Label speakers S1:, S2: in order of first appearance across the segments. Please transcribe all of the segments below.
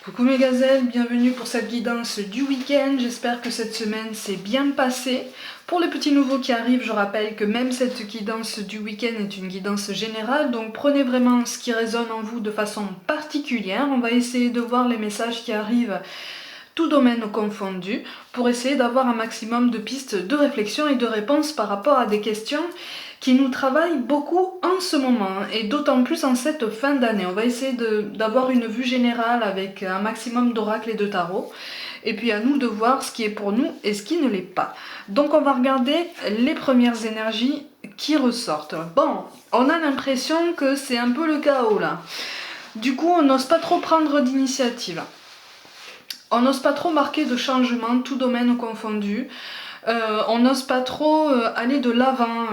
S1: Coucou mes gazelles, bienvenue pour cette guidance du week-end. J'espère que cette semaine s'est bien passée. Pour les petits nouveaux qui arrivent, je rappelle que même cette guidance du week-end est une guidance générale, donc prenez vraiment ce qui résonne en vous de façon particulière. On va essayer de voir les messages qui arrivent, tout domaine confondu, pour essayer d'avoir un maximum de pistes de réflexion et de réponses par rapport à des questions qui nous travaillent beaucoup en ce moment, et d'autant plus en cette fin d'année. On va essayer d'avoir une vue générale avec un maximum d'oracles et de tarot, et puis à nous de voir ce qui est pour nous et ce qui ne l'est pas. Donc on va regarder les premières énergies qui ressortent. Bon, on a l'impression que c'est un peu le chaos là. Du coup, on n'ose pas trop prendre d'initiative. On n'ose pas trop marquer de changement, tout domaine confondu. On n'ose pas trop aller de l'avant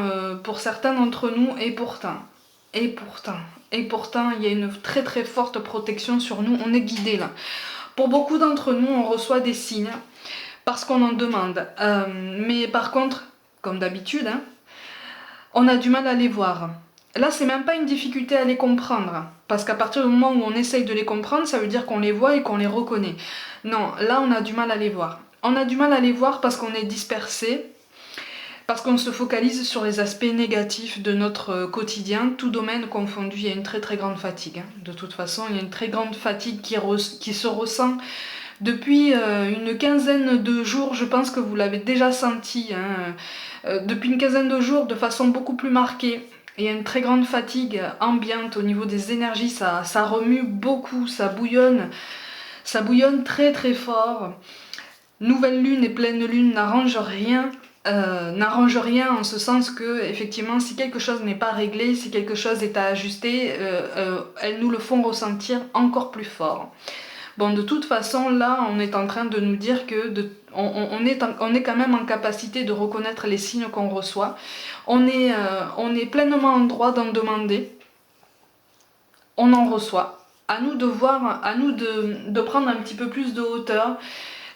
S1: pour certains d'entre nous, et pourtant, il y a une très très forte protection sur nous, on est guidé là. Pour beaucoup d'entre nous, on reçoit des signes parce qu'on en demande. Mais par contre, comme d'habitude, hein, on a du mal à les voir. Là, c'est même pas une difficulté à les comprendre, parce qu'à partir du moment où on essaye de les comprendre, ça veut dire qu'on les voit et qu'on les reconnaît. Non, là, on a du mal à les voir. On a du mal à les voir parce qu'on est dispersé, parce qu'on se focalise sur les aspects négatifs de notre quotidien, tout domaine confondu. Il y a une très très grande fatigue. De toute façon, il y a une très grande fatigue qui se ressent depuis une quinzaine de jours. Je pense que vous l'avez déjà senti, hein, depuis une quinzaine de jours de façon beaucoup plus marquée. Il y a une très grande fatigue ambiante au niveau des énergies, ça remue beaucoup, ça bouillonne très très fort. Nouvelle lune et pleine lune n'arrangent rien. En ce sens que effectivement, si quelque chose n'est pas réglé, si quelque chose est à ajuster, elles nous le font ressentir encore plus fort. Bon, de toute façon, là, on est en train de nous dire que on est quand même en capacité de reconnaître les signes qu'on reçoit. On est pleinement en droit d'en demander. On en reçoit. À nous de voir, à nous de prendre un petit peu plus de hauteur,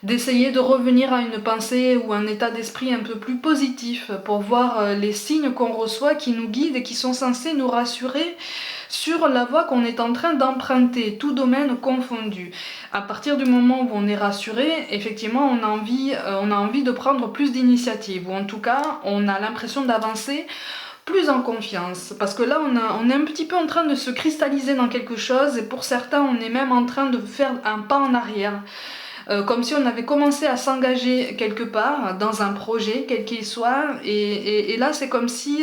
S1: d'essayer de revenir à une pensée ou un état d'esprit un peu plus positif pour voir les signes qu'on reçoit qui nous guident et qui sont censés nous rassurer sur la voie qu'on est en train d'emprunter, tout domaine confondu. À partir du moment où on est rassuré, effectivement, on a envie de prendre plus d'initiative, ou en tout cas, on a l'impression d'avancer plus en confiance, parce que là on est un petit peu en train de se cristalliser dans quelque chose, et pour certains on est même en train de faire un pas en arrière. Comme si on avait commencé à s'engager quelque part dans un projet, quel qu'il soit, et là c'est comme si,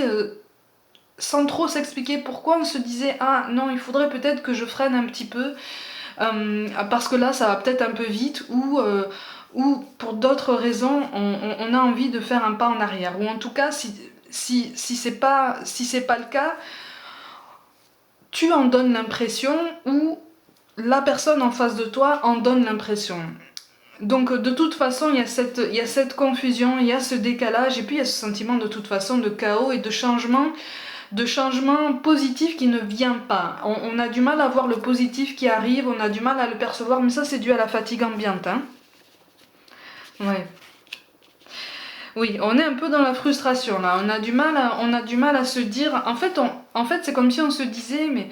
S1: sans trop s'expliquer pourquoi, on se disait ah non, il faudrait peut-être que je freine un petit peu, parce que là ça va peut-être un peu vite, ou pour d'autres raisons on a envie de faire un pas en arrière, ou en tout cas si c'est pas le cas, tu en donnes l'impression, ou la personne en face de toi en donne l'impression. Donc de toute façon, il y a cette confusion, il y a ce décalage, et puis il y a ce sentiment de toute façon de chaos et de changement positif qui ne vient pas. On a du mal à voir le positif qui arrive, on a du mal à le percevoir, mais ça c'est dû à la fatigue ambiante. Hein. Ouais. Oui, on est un peu dans la frustration là, on a du mal à se dire, en fait c'est comme si on se disait, mais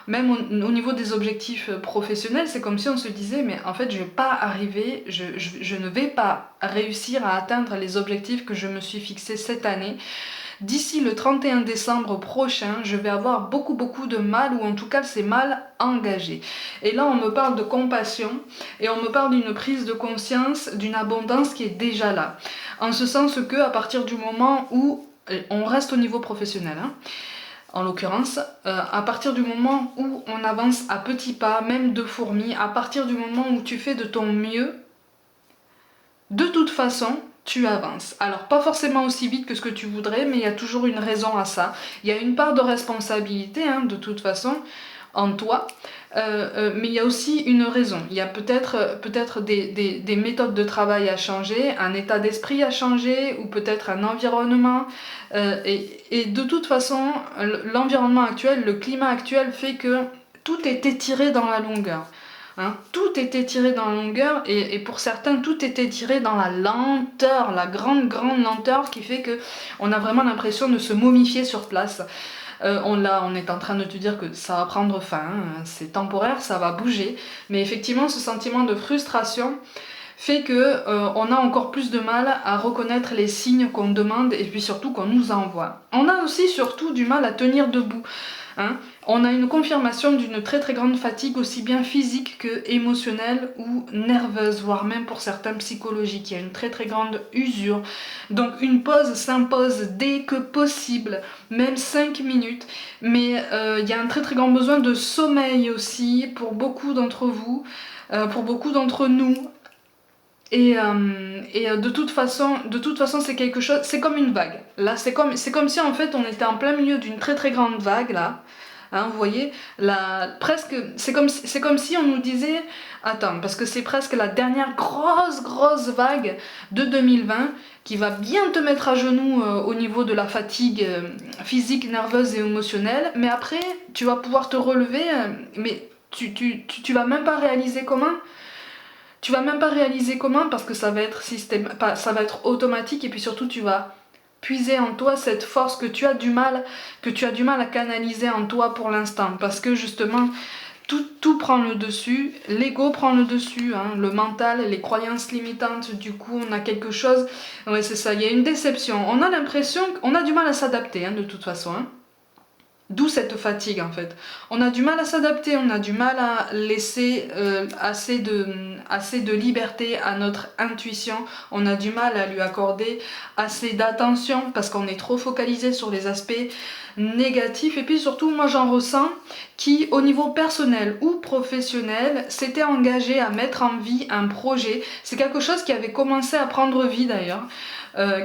S1: même au niveau des objectifs professionnels, c'est comme si on se disait, mais en fait je vais pas arriver, je ne vais pas réussir à atteindre les objectifs que je me suis fixés cette année. D'ici le 31 décembre prochain, je vais avoir beaucoup de mal, ou en tout cas c'est mal engagé. Et là on me parle de compassion, et on me parle d'une prise de conscience, d'une abondance qui est déjà là. En ce sens que à partir du moment où on reste au niveau professionnel, hein, en l'occurrence, à partir du moment où on avance à petits pas, même de fourmis, à partir du moment où tu fais de ton mieux, de toute façon, tu avances. Alors pas forcément aussi vite que ce que tu voudrais, mais il y a toujours une raison à ça. Il y a une part de responsabilité, hein, de toute façon, en toi, mais il y a aussi une raison. Il y a peut-être des méthodes de travail à changer, un état d'esprit à changer, ou peut-être un environnement. Et de toute façon, l'environnement actuel, le climat actuel fait que tout est étiré dans la longueur. Hein, tout est étiré dans la longueur, et pour certains tout est étiré dans la lenteur, la grande lenteur qui fait que on a vraiment l'impression de se momifier sur place. On est en train de te dire que ça va prendre fin, hein, c'est temporaire, ça va bouger, mais effectivement ce sentiment de frustration fait que on a encore plus de mal à reconnaître les signes qu'on demande et puis surtout qu'on nous envoie. On a aussi surtout du mal à tenir debout. Hein. On a une confirmation d'une très très grande fatigue aussi bien physique que émotionnelle ou nerveuse, voire même pour certains psychologiques. Il y a une très très grande usure. Donc une pause s'impose dès que possible, même 5 minutes. Mais il y a un très très grand besoin de sommeil aussi pour beaucoup d'entre vous, pour beaucoup d'entre nous. Et de toute façon c'est quelque chose, c'est comme une vague. Là, c'est comme si en fait on était en plein milieu d'une très très grande vague là. Hein, vous voyez, là, presque, c'est comme si on nous disait, attends, parce que c'est presque la dernière grosse vague de 2020 qui va bien te mettre à genoux au niveau de la fatigue physique, nerveuse et émotionnelle, mais après, tu vas pouvoir te relever, mais tu vas même pas réaliser comment. Tu vas même pas réaliser comment parce que ça va être automatique et puis surtout tu vas puiser en toi cette force que tu as du mal à canaliser en toi pour l'instant parce que justement tout prend le dessus, l'ego prend le dessus, hein, le mental, les croyances limitantes, du coup on a quelque chose, ouais c'est ça, il y a une déception, on a l'impression qu'on a du mal à s'adapter hein, de toute façon, hein. D'où cette fatigue en fait. On a du mal à s'adapter, on a du mal à laisser assez de liberté à notre intuition, on a du mal à lui accorder assez d'attention parce qu'on est trop focalisé sur les aspects négatifs. Et puis surtout, moi j'en ressens qui, au niveau personnel ou professionnel, s'était engagé à mettre en vie un projet. C'est quelque chose qui avait commencé à prendre vie d'ailleurs.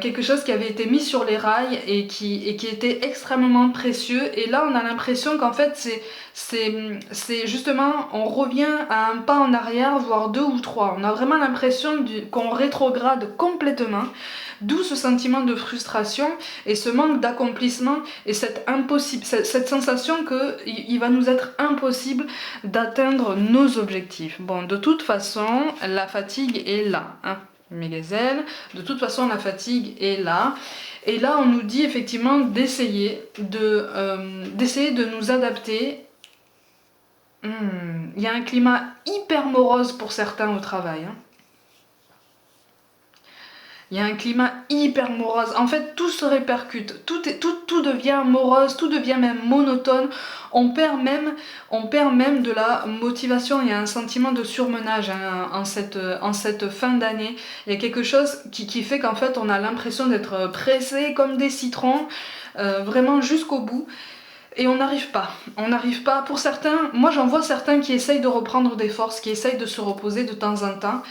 S1: Quelque chose qui avait été mis sur les rails et qui était extrêmement précieux et là on a l'impression qu'en fait c'est justement on revient à un pas en arrière voire 2 ou 3, on a vraiment l'impression qu'on rétrograde complètement, d'où ce sentiment de frustration et ce manque d'accomplissement et cette sensation qu'il va nous être impossible d'atteindre nos objectifs. Bon, de toute façon la fatigue est là, hein. Mes gazelles, de toute façon la fatigue est là et là on nous dit effectivement d'essayer de nous adapter. Il y a un climat hyper morose pour certains au travail, hein. Il y a un climat hyper morose. En fait, tout se répercute. Tout devient morose, tout devient même monotone. On perd même de la motivation. Il y a un sentiment de surmenage hein, en cette fin d'année. Il y a quelque chose qui fait qu'en fait, on a l'impression d'être pressé comme des citrons, vraiment jusqu'au bout. Et on n'arrive pas. Pour certains, moi j'en vois certains qui essayent de reprendre des forces, qui essayent de se reposer de temps en temps.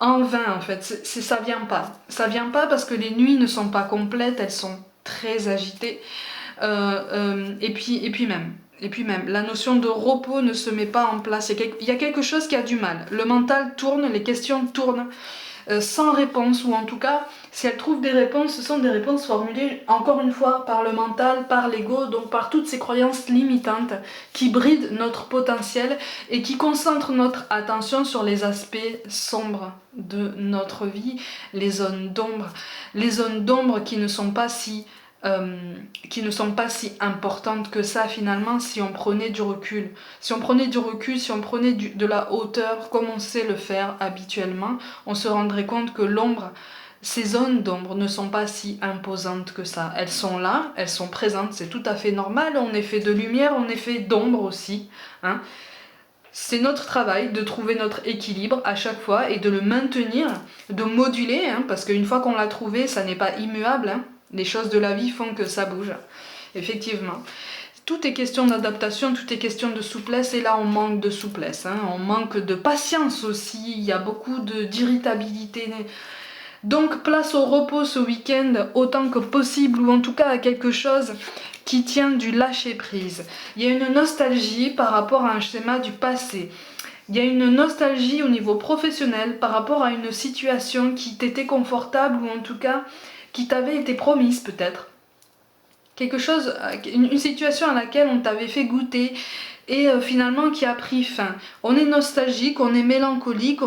S1: En vain en fait, ça vient pas. Ça vient pas parce que les nuits ne sont pas complètes, elles sont très agitées. Et puis même, la notion de repos ne se met pas en place. Il y a quelque chose qui a du mal. Le mental tourne, les questions tournent sans réponse, ou en tout cas, si elles trouvent des réponses, ce sont des réponses formulées encore une fois par le mental, par l'ego, donc par toutes ces croyances limitantes qui brident notre potentiel et qui concentrent notre attention sur les aspects sombres de notre vie, les zones d'ombre qui ne sont pas si importantes que ça finalement si on prenait du recul. Si on prenait de la hauteur comme on sait le faire habituellement, on se rendrait compte que ces zones d'ombre ne sont pas si imposantes que ça. Elles sont là, elles sont présentes, c'est tout à fait normal, on est fait de lumière, on est fait d'ombre aussi, hein. C'est notre travail de trouver notre équilibre à chaque fois et de le maintenir, de moduler, hein, parce qu'une fois qu'on l'a trouvé, ça n'est pas immuable, hein. Les choses de la vie font que ça bouge, effectivement. Tout est question d'adaptation, tout est question de souplesse, et là on manque de souplesse, hein. On manque de patience aussi, il y a beaucoup d'irritabilité. Donc place au repos ce week-end autant que possible, ou en tout cas à quelque chose qui tient du lâcher-prise. Il y a une nostalgie par rapport à un schéma du passé. Il y a une nostalgie au niveau professionnel par rapport à une situation qui t'était confortable, ou en tout cas qui t'avait été promise peut-être. Quelque chose, une situation à laquelle on t'avait fait goûter et finalement qui a pris fin. On est nostalgique, on est mélancolique,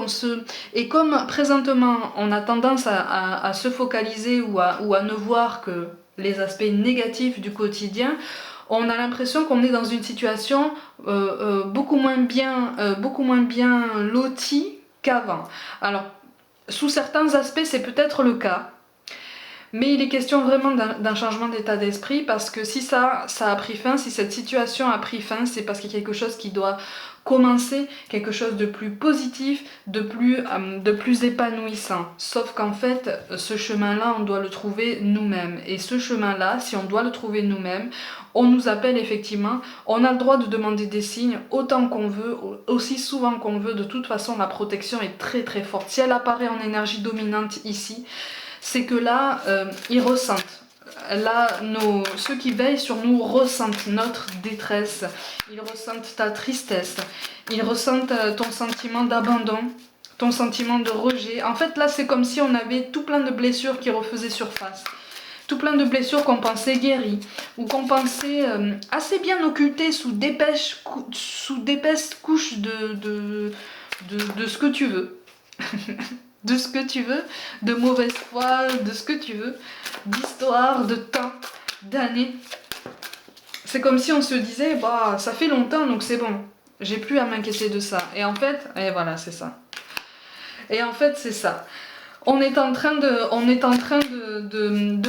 S1: et comme présentement on a tendance à se focaliser ou à ne voir que les aspects négatifs du quotidien, on a l'impression qu'on est dans une situation beaucoup moins bien lotie qu'avant. Alors, sous certains aspects, c'est peut-être le cas, mais il est question vraiment d'un changement d'état d'esprit, parce que si ça a pris fin, si cette situation a pris fin, c'est parce qu'il y a quelque chose qui doit commencer, quelque chose de plus positif, de plus épanouissant. Sauf qu'en fait, ce chemin-là, on doit le trouver nous-mêmes. Et ce chemin-là, si on doit le trouver nous-mêmes, on nous appelle effectivement, on a le droit de demander des signes autant qu'on veut, aussi souvent qu'on veut. De toute façon, la protection est très très forte. Si elle apparaît en énergie dominante ici, c'est que là, ils ressentent. Là, ceux qui veillent sur nous ressentent notre détresse, ils ressentent ta tristesse, ils ressentent ton sentiment d'abandon, ton sentiment de rejet. En fait, là, c'est comme si on avait tout plein de blessures qui refaisaient surface. Tout plein de blessures qu'on pensait guéries, ou qu'on pensait assez bien occultées sous d'épaisses couches de ce que tu veux. De ce que tu veux, de mauvaise foi, de ce que tu veux, d'histoire, de temps, d'années. C'est comme si on se disait, bah ça fait longtemps donc c'est bon, j'ai plus à m'inquiéter de ça. Et en fait, et voilà, c'est ça. Et en fait, c'est ça. On est en train de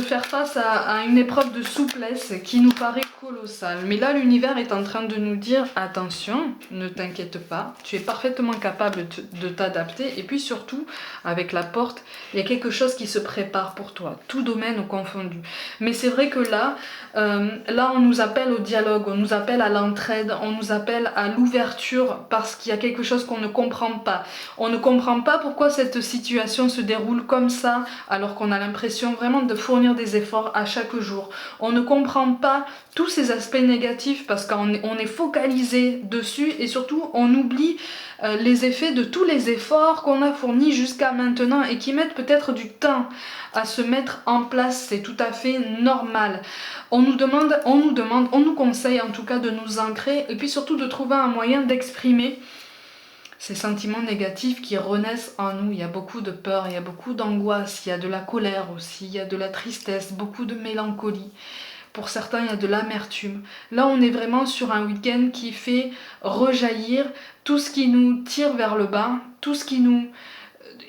S1: faire face à une épreuve de souplesse qui nous paraît colossale. Mais là, l'univers est en train de nous dire, attention, ne t'inquiète pas, tu es parfaitement capable de t'adapter. Et puis surtout, avec la porte, il y a quelque chose qui se prépare pour toi, tout domaine confondu. Mais c'est vrai que là, on nous appelle au dialogue, on nous appelle à l'entraide, on nous appelle à l'ouverture, parce qu'il y a quelque chose qu'on ne comprend pas. On ne comprend pas pourquoi cette situation se déroule comme ça, alors qu'on a l'impression vraiment de fournir des efforts à chaque jour. On ne comprend pas tous ces aspects négatifs parce qu'on est focalisé dessus, et surtout on oublie les effets de tous les efforts qu'on a fournis jusqu'à maintenant et qui mettent peut-être du temps à se mettre en place. C'est tout à fait normal. On nous conseille en tout cas de nous ancrer, et puis surtout de trouver un moyen d'exprimer ces sentiments négatifs qui renaissent en nous. Il y a beaucoup de peur, il y a beaucoup d'angoisse, il y a de la colère aussi, il y a de la tristesse, beaucoup de mélancolie. Pour certains, il y a de l'amertume. Là, on est vraiment sur un week-end qui fait rejaillir tout ce qui nous tire vers le bas,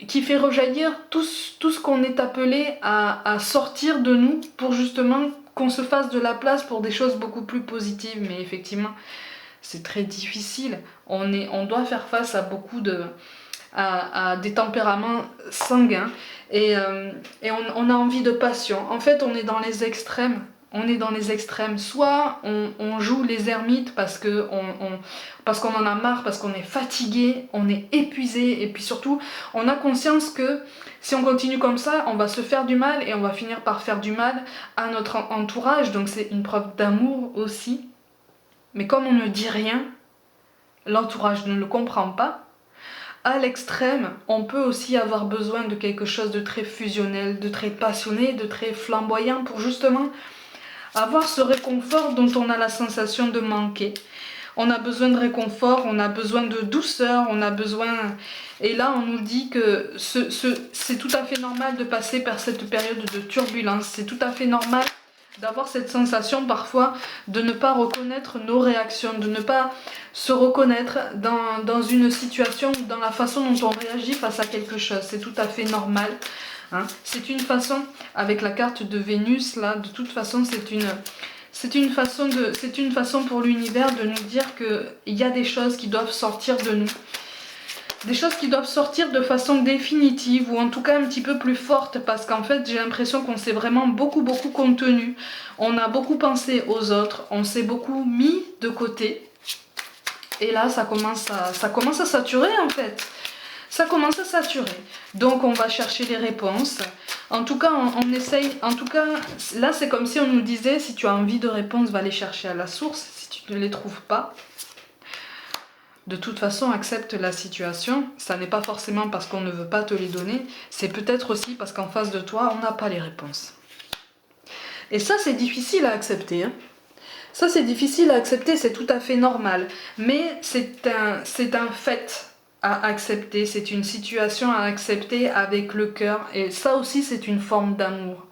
S1: qui fait rejaillir tout ce qu'on est appelé à sortir de nous, pour justement qu'on se fasse de la place pour des choses beaucoup plus positives. Mais effectivement, c'est très difficile. On doit faire face à à des tempéraments sanguins, et on a envie de passion. En fait, on est dans les extrêmes. Soit on joue les ermites parce qu'on en a marre, parce qu'on est fatigué, on est épuisé, et puis surtout on a conscience que si on continue comme ça, on va se faire du mal, et on va finir par faire du mal à notre entourage. Donc c'est une preuve d'amour aussi. Mais comme on ne dit rien, l'entourage ne le comprend pas. À l'extrême, on peut aussi avoir besoin de quelque chose de très fusionnel, de très passionné, de très flamboyant, pour justement avoir ce réconfort dont on a la sensation de manquer. On a besoin de réconfort, on a besoin de douceur, on a besoin... Et là, on nous dit que c'est tout à fait normal de passer par cette période de turbulence. C'est tout à fait normal d'avoir cette sensation parfois de ne pas reconnaître nos réactions, de ne pas se reconnaître dans une situation, dans la façon dont on réagit face à quelque chose. C'est tout à fait normal. Hein. C'est une façon, avec la carte de Vénus, là, de toute façon, c'est une façon pour l'univers de nous dire qu'il y a des choses qui doivent sortir de nous. Des choses qui doivent sortir de façon définitive, ou en tout cas un petit peu plus forte, parce qu'en fait j'ai l'impression qu'on s'est vraiment beaucoup contenu. On a beaucoup pensé aux autres, on s'est beaucoup mis de côté. Et là ça commence à saturer en fait. Ça commence à saturer. Donc on va chercher les réponses. En tout cas, on essaye. En tout cas, là c'est comme si on nous disait, si tu as envie de réponses, va les chercher à la source. Si tu ne les trouves pas, de toute façon, accepte la situation. Ça n'est pas forcément parce qu'on ne veut pas te les donner, c'est peut-être aussi parce qu'en face de toi, on n'a pas les réponses. Et ça, c'est difficile à accepter. Hein. Ça, c'est difficile à accepter, c'est tout à fait normal. Mais c'est un fait à accepter, c'est une situation à accepter avec le cœur. Et ça aussi, c'est une forme d'amour.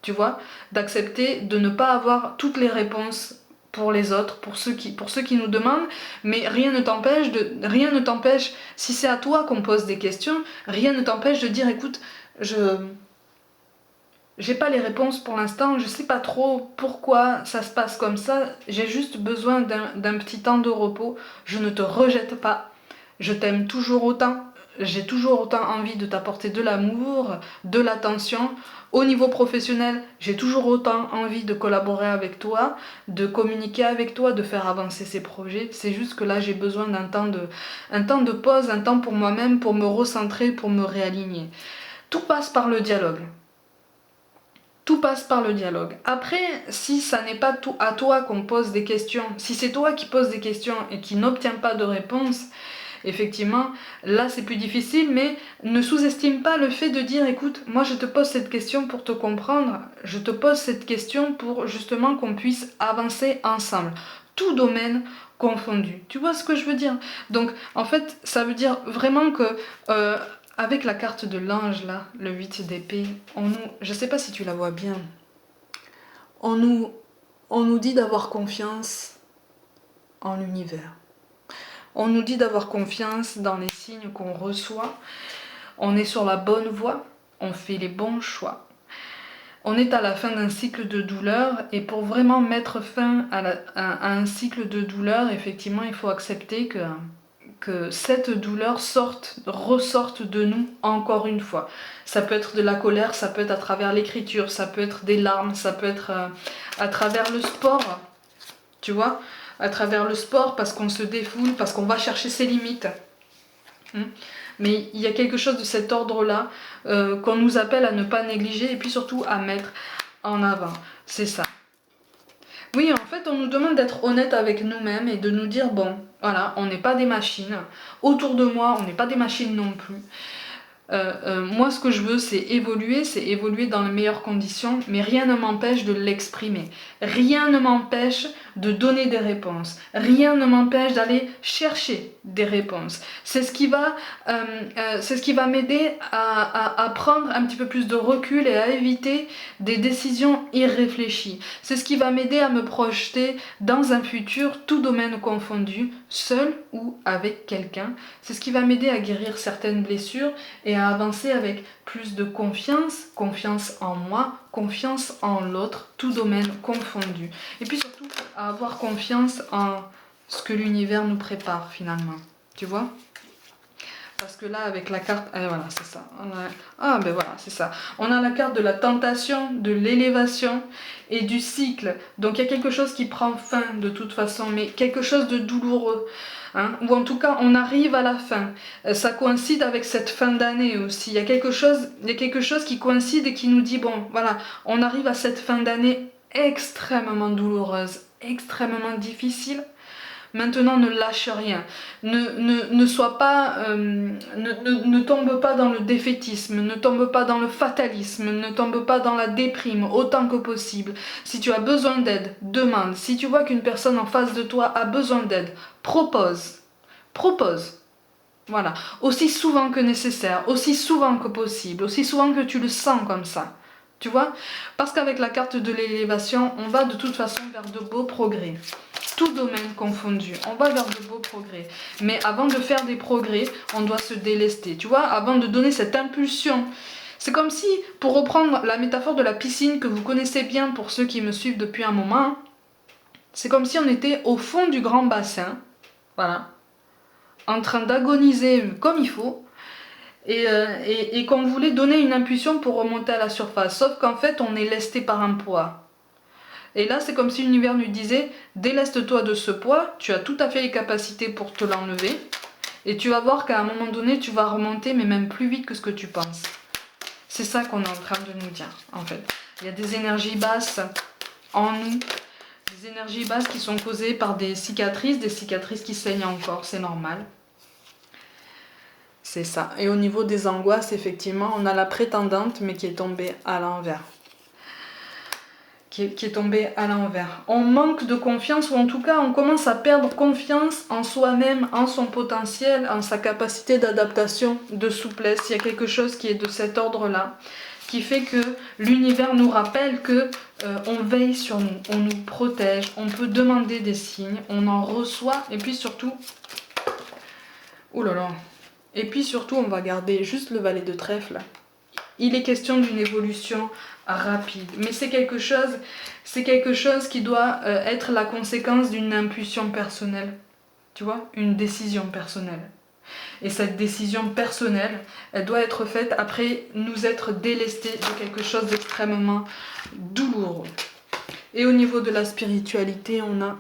S1: Tu vois, d'accepter de ne pas avoir toutes les réponses pour les autres, pour ceux qui nous demandent, mais rien ne t'empêche, si c'est à toi qu'on pose des questions, rien ne t'empêche de dire écoute, j'ai pas les réponses pour l'instant, je sais pas trop pourquoi ça se passe comme ça, j'ai juste besoin d'un petit temps de repos, je ne te rejette pas, je t'aime toujours autant, j'ai toujours autant envie de t'apporter de l'amour, de l'attention. Au niveau professionnel, j'ai toujours autant envie de collaborer avec toi, de communiquer avec toi, de faire avancer ces projets. C'est juste que là, j'ai besoin un temps de pause, un temps pour moi-même, pour me recentrer, pour me réaligner. Tout passe par le dialogue. Tout passe par le dialogue. Après, si ça n'est pas tout à toi qu'on pose des questions, si c'est toi qui poses des questions et qui n'obtiens pas de réponse, effectivement, là c'est plus difficile, mais ne sous-estime pas le fait de dire écoute, moi je te pose cette question pour te comprendre, je te pose cette question pour justement qu'on puisse avancer ensemble, tout domaine confondu. Tu vois ce que je veux dire? Donc en fait, ça veut dire vraiment que avec la carte de l'ange là, le 8 d'épée, je sais pas si tu la vois bien, on nous dit d'avoir confiance en l'univers. On nous dit d'avoir confiance dans les signes qu'on reçoit. On est sur la bonne voie, on fait les bons choix. On est à la fin d'un cycle de douleur et pour vraiment mettre fin à un cycle de douleur, effectivement, il faut accepter que cette douleur ressorte de nous encore une fois. Ça peut être de la colère, ça peut être à travers l'écriture, ça peut être des larmes, ça peut être à travers le sport, tu vois, à travers le sport parce qu'on se défoule, parce qu'on va chercher ses limites. Mais il y a quelque chose de cet ordre-là qu'on nous appelle à ne pas négliger et puis surtout à mettre en avant. C'est ça. Oui, en fait, on nous demande d'être honnête avec nous-mêmes et de nous dire, bon, voilà, on n'est pas des machines. Autour de moi, on n'est pas des machines non plus. Moi, ce que je veux, c'est évoluer dans les meilleures conditions, mais rien ne m'empêche de l'exprimer. Rien ne m'empêche de donner des réponses. Rien ne m'empêche d'aller chercher des réponses. C'est ce qui va m'aider à prendre un petit peu plus de recul et à éviter des décisions irréfléchies. C'est ce qui va m'aider à me projeter dans un futur, tout domaine confondu, seul ou avec quelqu'un. C'est ce qui va m'aider à guérir certaines blessures et à avancer avec plus de confiance en moi, confiance en l'autre, tout domaine confondu. Et puis surtout, à avoir confiance en ce que l'univers nous prépare finalement. Tu vois ? Parce que là, avec la carte... voilà, c'est ça. Ben voilà, c'est ça. On a la carte de la tentation, de l'élévation et du cycle. Donc il y a quelque chose qui prend fin de toute façon, mais quelque chose de douloureux. Ou en tout cas, on arrive à la fin. Ça coïncide avec cette fin d'année aussi. Il y a quelque chose qui coïncide et qui nous dit, bon, voilà, on arrive à cette fin d'année extrêmement douloureuse, extrêmement difficile. Maintenant, ne lâche rien. Ne sois pas, ne tombe pas dans le défaitisme, ne tombe pas dans le fatalisme, ne tombe pas dans la déprime autant que possible. Si tu as besoin d'aide, demande. Si tu vois qu'une personne en face de toi a besoin d'aide, propose. Propose. Voilà. Aussi souvent que nécessaire, aussi souvent que possible, aussi souvent que tu le sens comme ça. Tu vois ? Parce qu'avec la carte de l'élévation, on va de toute façon vers de beaux progrès. Tout domaine confondu, on va vers de beaux progrès. Mais avant de faire des progrès, on doit se délester. Tu vois, avant de donner cette impulsion. C'est comme si, pour reprendre la métaphore de la piscine que vous connaissez bien pour ceux qui me suivent depuis un moment, c'est comme si on était au fond du grand bassin, voilà, en train d'agoniser comme il faut, et qu'on voulait donner une impulsion pour remonter à la surface. Sauf qu'en fait, on est lesté par un poids. Et là, c'est comme si l'univers nous disait, déleste-toi de ce poids, tu as tout à fait les capacités pour te l'enlever, et tu vas voir qu'à un moment donné, tu vas remonter, mais même plus vite que ce que tu penses. C'est ça qu'on est en train de nous dire, en fait. Il y a des énergies basses en nous, des énergies basses qui sont causées par des cicatrices qui saignent encore, c'est normal. C'est ça. Et au niveau des angoisses, effectivement, on a la prétendante, mais qui est tombée à l'envers. Qui est tombé à l'envers. On manque de confiance, ou en tout cas on commence à perdre confiance en soi-même, en son potentiel, en sa capacité d'adaptation, de souplesse. Il y a quelque chose qui est de cet ordre-là. qui fait que l'univers nous rappelle que on veille sur nous, on nous protège, on peut demander des signes, on en reçoit, et puis surtout, oh là là, et puis surtout on va garder juste le valet de trèfle. Il est question d'une évolution rapide, mais c'est quelque chose qui doit être la conséquence d'une impulsion personnelle, tu vois, une décision personnelle. Et cette décision personnelle, elle doit être faite après nous être délestés de quelque chose d'extrêmement douloureux. Et au niveau de la spiritualité, on a,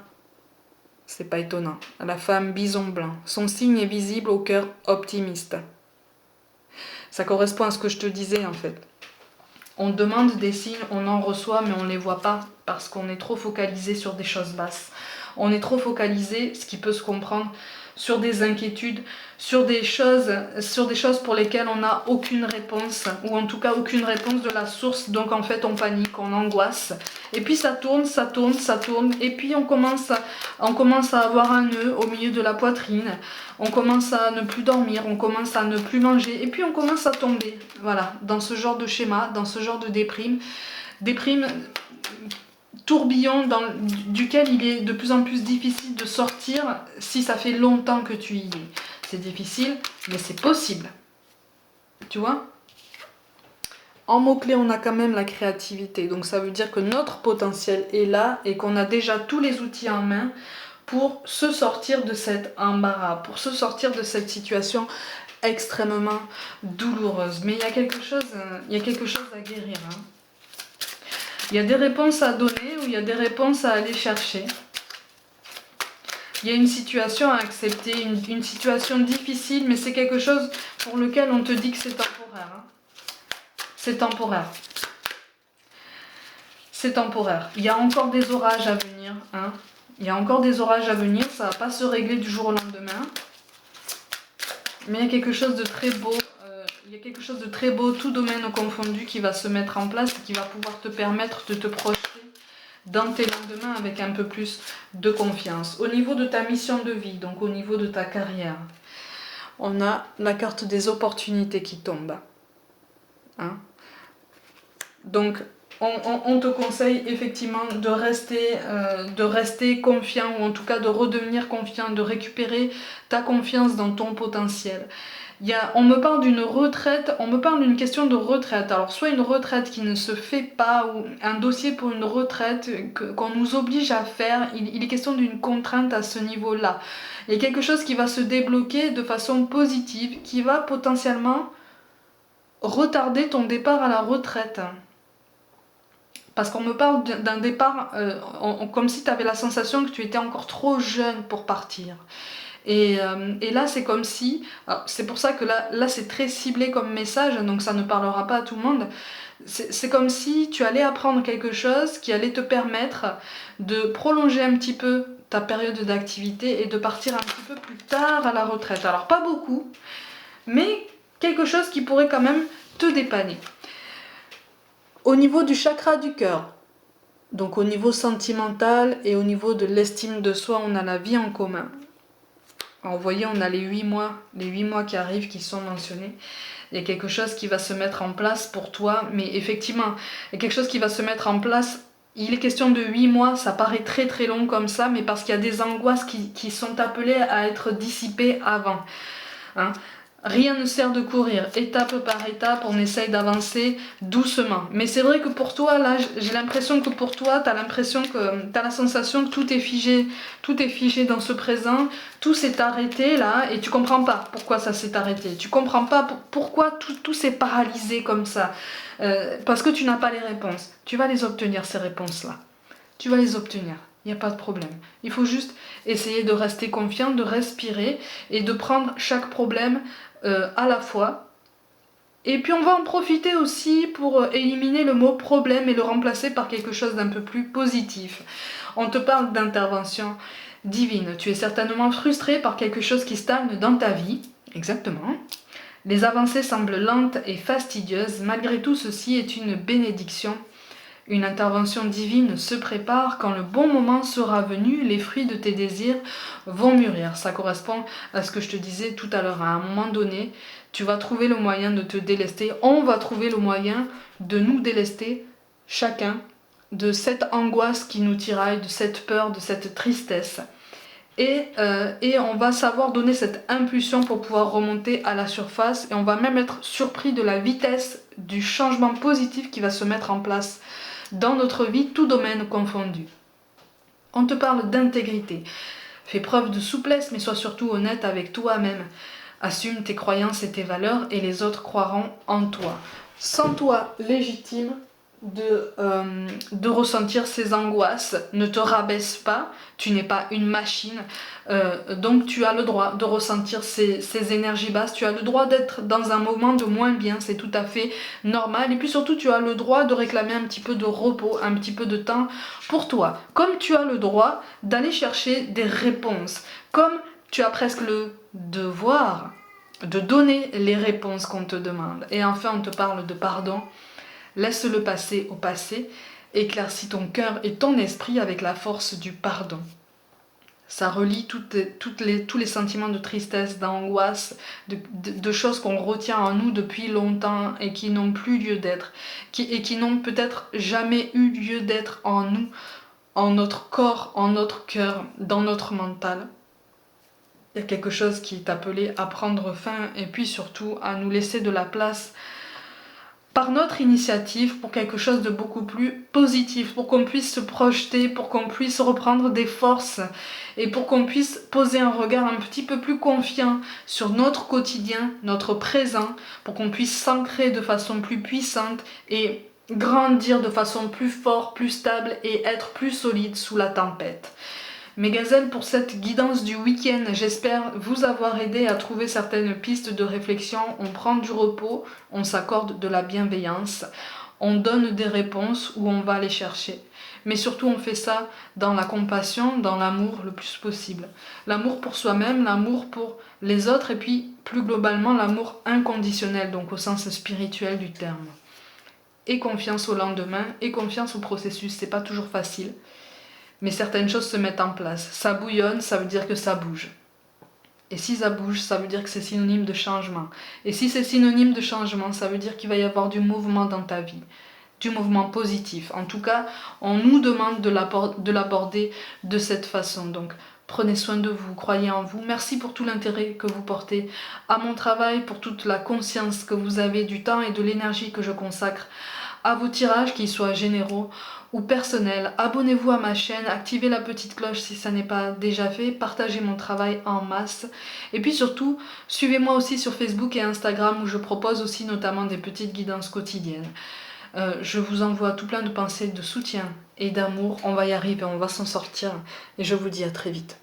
S1: c'est pas étonnant, la femme bison blanc. Son signe est visible au cœur optimiste. Ça correspond à ce que je te disais en fait. On demande des signes, on en reçoit, mais on ne les voit pas parce qu'on est trop focalisé sur des choses basses. On est trop focalisé, ce qui peut se comprendre, sur des inquiétudes, sur des choses pour lesquelles on n'a aucune réponse, ou en tout cas aucune réponse de la source, donc en fait on panique, on angoisse, et puis ça tourne, et puis on commence à avoir un nœud au milieu de la poitrine, on commence à ne plus dormir, on commence à ne plus manger, et puis on commence à tomber, voilà, dans ce genre de schéma, dans ce genre de déprime tourbillon duquel il est de plus en plus difficile de sortir si ça fait longtemps que tu y es. C'est difficile, mais c'est possible. Tu vois? En mots-clés, on a quand même la créativité. Donc ça veut dire que notre potentiel est là et qu'on a déjà tous les outils en main pour se sortir de cet embarras, pour se sortir de cette situation extrêmement douloureuse. Mais il y a quelque chose à guérir. Hein. Il y a des réponses à donner ou il y a des réponses à aller chercher. Il y a une situation à accepter, une situation difficile, mais c'est quelque chose pour lequel on te dit que c'est temporaire. Hein. C'est temporaire. C'est temporaire. Il y a encore des orages à venir. Hein. Il y a encore des orages à venir, ça ne va pas se régler du jour au lendemain. Mais il y a quelque chose de très beau. Il y a quelque chose de très beau, tout domaine confondu, qui va se mettre en place et qui va pouvoir te permettre de te projeter dans tes lendemains avec un peu plus de confiance. Au niveau de ta mission de vie, donc au niveau de ta carrière, on a la carte des opportunités qui tombe. Hein? Donc, on te conseille effectivement de rester confiant, ou en tout cas de redevenir confiant, de récupérer ta confiance dans ton potentiel. On me parle d'une retraite, on me parle d'une question de retraite. Alors soit une retraite qui ne se fait pas, ou un dossier pour une retraite qu'on nous oblige à faire, il est question d'une contrainte à ce niveau-là. Il y a quelque chose qui va se débloquer de façon positive, qui va potentiellement retarder ton départ à la retraite. Parce qu'on me parle d'un départ comme si tu avais la sensation que tu étais encore trop jeune pour partir. Et là, c'est comme si... C'est pour ça que là c'est très ciblé comme message, donc ça ne parlera pas à tout le monde. C'est comme si tu allais apprendre quelque chose qui allait te permettre de prolonger un petit peu ta période d'activité et de partir un petit peu plus tard à la retraite. Alors pas beaucoup, mais quelque chose qui pourrait quand même te dépanner. Au niveau du chakra du cœur, donc au niveau sentimental et au niveau de l'estime de soi, on a la vie en commun. Alors vous voyez, on a les 8 mois qui arrivent, qui sont mentionnés. Il y a quelque chose qui va se mettre en place pour toi, mais effectivement, il y a quelque chose qui va se mettre en place. Il est question de 8 mois, ça paraît très très long comme ça, mais parce qu'il y a des angoisses qui sont appelées à être dissipées avant. Hein. Rien ne sert de courir, étape par étape, on essaye d'avancer doucement. Mais c'est vrai que pour toi, là, j'ai l'impression que pour toi, t'as la sensation que tout est figé dans ce présent, tout s'est arrêté là, et tu comprends pas pourquoi ça s'est arrêté. Tu comprends pas pourquoi tout s'est paralysé comme ça. Parce que tu n'as pas les réponses. Tu vas les obtenir, ces réponses-là. Tu vas les obtenir. Il n'y a pas de problème. Il faut juste essayer de rester confiant, de respirer et de prendre chaque problème à la fois. Et puis on va en profiter aussi pour éliminer le mot problème et le remplacer par quelque chose d'un peu plus positif. On te parle d'intervention divine. Tu es certainement frustré par quelque chose qui stagne dans ta vie. Exactement. Les avancées semblent lentes et fastidieuses. Malgré tout, ceci est une bénédiction. Une intervention divine se prépare, quand le bon moment sera venu, les fruits de tes désirs vont mûrir. Ça correspond à ce que je te disais tout à l'heure. À un moment donné, tu vas trouver le moyen de te délester. On va trouver le moyen de nous délester chacun de cette angoisse qui nous tiraille, de cette peur, de cette tristesse. Et on va savoir donner cette impulsion pour pouvoir remonter à la surface, et on va même être surpris de la vitesse du changement positif qui va se mettre en place dans notre vie, tout domaine confondu. On te parle d'intégrité. Fais preuve de souplesse, mais sois surtout honnête avec toi-même. Assume tes croyances et tes valeurs, et les autres croiront en toi. Sens-toi légitime de ressentir ces angoisses. Ne te rabaisse pas, tu n'es pas une machine, donc tu as le droit de ressentir ces énergies basses, tu as le droit d'être dans un moment de moins bien, c'est tout à fait normal, et puis surtout tu as le droit de réclamer un petit peu de repos, un petit peu de temps pour toi, comme tu as le droit d'aller chercher des réponses, comme tu as presque le devoir de donner les réponses qu'on te demande. Et enfin on te parle de pardon. Laisse-le passer au passé, éclaircis ton cœur et ton esprit avec la force du pardon. Ça relie tous les sentiments de tristesse, d'angoisse, de choses qu'on retient en nous depuis longtemps et qui n'ont plus lieu d'être, et qui n'ont peut-être jamais eu lieu d'être en nous, en notre corps, en notre cœur, dans notre mental. Il y a quelque chose qui est appelé à prendre fin, et puis surtout à nous laisser de la place par notre initiative pour quelque chose de beaucoup plus positif, pour qu'on puisse se projeter, pour qu'on puisse reprendre des forces et pour qu'on puisse poser un regard un petit peu plus confiant sur notre quotidien, notre présent, pour qu'on puisse s'ancrer de façon plus puissante et grandir de façon plus forte, plus stable et être plus solide sous la tempête. Mes gazelles, pour cette guidance du week-end, j'espère vous avoir aidé à trouver certaines pistes de réflexion. On prend du repos, on s'accorde de la bienveillance, on donne des réponses où on va les chercher. Mais surtout on fait ça dans la compassion, dans l'amour le plus possible. L'amour pour soi-même, l'amour pour les autres et puis plus globalement l'amour inconditionnel, donc au sens spirituel du terme. Et confiance au lendemain, et confiance au processus, c'est pas toujours facile. Mais certaines choses se mettent en place. Ça bouillonne, ça veut dire que ça bouge. Et si ça bouge, ça veut dire que c'est synonyme de changement. Et si c'est synonyme de changement, ça veut dire qu'il va y avoir du mouvement dans ta vie. Du mouvement positif. En tout cas, on nous demande de l'aborder de cette façon. Donc, prenez soin de vous, croyez en vous. Merci pour tout l'intérêt que vous portez à mon travail, pour toute la conscience que vous avez du temps et de l'énergie que je consacre à vos tirages, qu'ils soient généraux ou personnels. Abonnez-vous à ma chaîne, activez la petite cloche si ça n'est pas déjà fait, partagez mon travail en masse. Et puis surtout, suivez-moi aussi sur Facebook et Instagram où je propose aussi notamment des petites guidances quotidiennes. Je vous envoie tout plein de pensées de soutien et d'amour. On va y arriver, on va s'en sortir. Et je vous dis à très vite.